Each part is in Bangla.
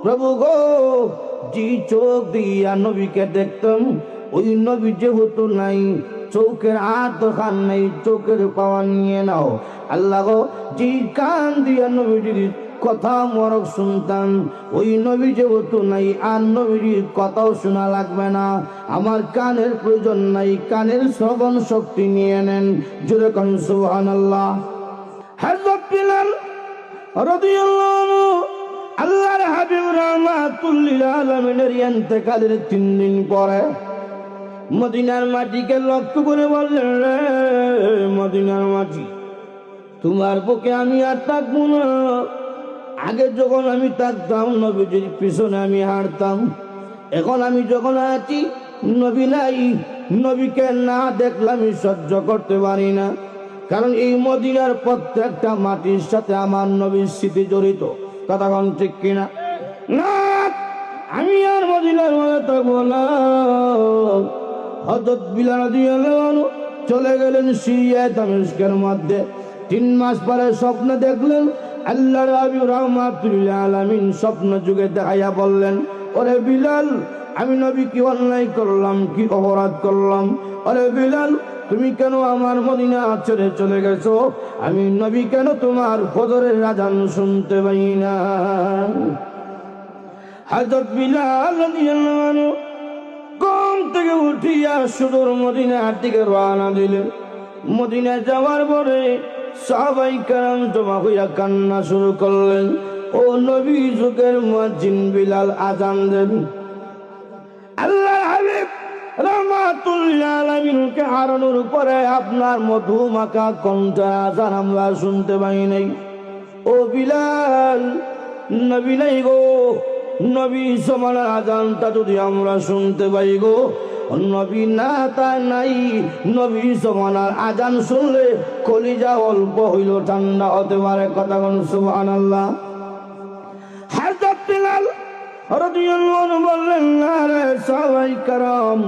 প্রভু গো, যে চোখ দিয়া নবীকে দেখতাম ওই নবী যেহেতু নাই, চোখের হাত খান নাই, চোখের পাওয়া নিয়ে নাও। আল্লাহ গো, যে কান দিয়া নবীজির কথা মরক শুনতাম ওই নবী যেহেতু নাই, আর নবীর কথাও শোনা লাগবে না, আমার কানের প্রয়োজন নাই, কানের শ্রবণ শক্তি নিয়ে নেন। জোরে কোন সুবহানাল্লাহ। হযরত বিলাল রাদিয়াল্লাহু আনহু আল্লাহর হাবিব রাহমাতুল লিল আলামিনের ইন্তেকালের 3 দিন পরে মদিনার মাটিকে লক্ষ্য করে বললেন, রে মদিনার মাটি, তোমার বুকে আমি আর থাকবো না। আগে যখন আমি থাকতাম নবীজির পিছনে আমি হাঁটতাম, এখন আমি যখন আছি নবী নাই, নবীকে না দেখলে আমি সহ্য করতে পারি না। কারণ এই মদিনার প্রত্যেকটা মাটির সাথে আমার নবীর স্মৃতি জড়িত। কথা কোন ঠিক কিনা? না, আমি আর মদিনার মধ্যে থাকবো না। হযরত বিলাল রাদিয়াল্লাহু আনহু চলে গেলেন সিরিয়া দামেস্কের মধ্যে। 3 মাস পরে স্বপ্ন দেখলেন। আল্লাহর হাবিব রাহমাতুল লিল আলামিন স্বপ্ন যুগে দেখাইয়া বললেন, ওরে বিলাল, আমি নবী কি অন্যায় করলাম, কি অপরাধ করলাম? ওরে বিলাল, তুমি কেন আমার মদিনা ছেড়ে চলে গেছো? আমি নবী কেন তোমার ফজরের আযান শুনতে পাই না? হযরত বিলাল রাদিয়াল্লাহু আনহু ঘুম থেকে উঠিয়া সুদূর মদিনার দিকে রওনা দিলেন। মদিনা যাওয়ার পরে সাহাবায়ে কেরাম জমা হইয়া কান্না শুরু করলেন। ও নবী যুগের মুয়াজ্জিন বিলাল আযান দেন। আল্লাহর হাবিব রাহমাতুল লিল আলামিনকে হারানোর পরে আপনার মধু মাখা কণ্ঠে আযান আমরা শুনতে পাই নাই। ও বিলাল, নবী নাই গো, নবী সমানের আযানটা যদি আমরা শুনতে পাই গো। নবী না তা নাই, নবী সমানার আযান শুনলে কলিজা অল্প হইল ঠান্ডা হতে পারে। কথা কোন সুবহানাল্লাহ। হযরত বিলাল রাদিয়াল্লাহু আনহু বললেন, না রে সাহাবায়ে কেরাম,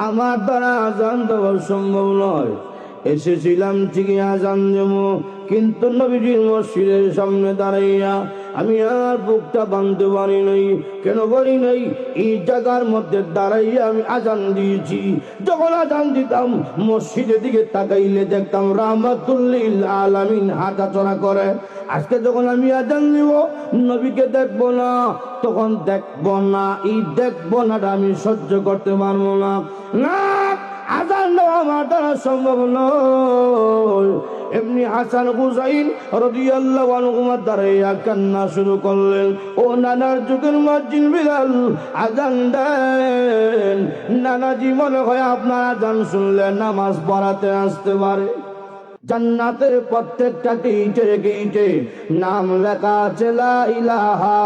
আমার দ্বারা আযান দেওয়া সম্ভব নয়। এসেছিলাম ঠিকই আযান দেব, কিন্তু নবীজির মসজিদের সামনে দাঁড়াইয়া আমি আর বুকটা বাঁধতে পারি নাই। কেন পারি নাই? এই জায়গার মধ্যে দাঁড়াইয়া আমি আযান দিয়েছি। যখন আযান দিতাম মসজিদের দিকে তাকাইলে দেখতাম রাহমাতুল লিল আলামিন হাঁটাচলা করে। আজকে যখন আমি আযান দিব নবীকে দেখবো না, তখন দেখবো না, এই দেখবো না আমি সহ্য করতে পারবো না। না, আযান দেওয়া আমার দ্বারা সম্ভব নয়। এমনি হাসান হুসাইন রাদিয়াল্লাহু আনহুমা দাঁড়াইয়া কান্না শুরু করলেন। ও নানার যুগের মুয়াজ্জিন বিলাল, আযান দেন। নানাজি মনে হয় আপনার আযান শুনলে নামাজ পড়াতে আসতে পারে। জান্নাতের প্রত্যেকটা গেইটে গেইটে নাম লেখা আছে লা ইলাহা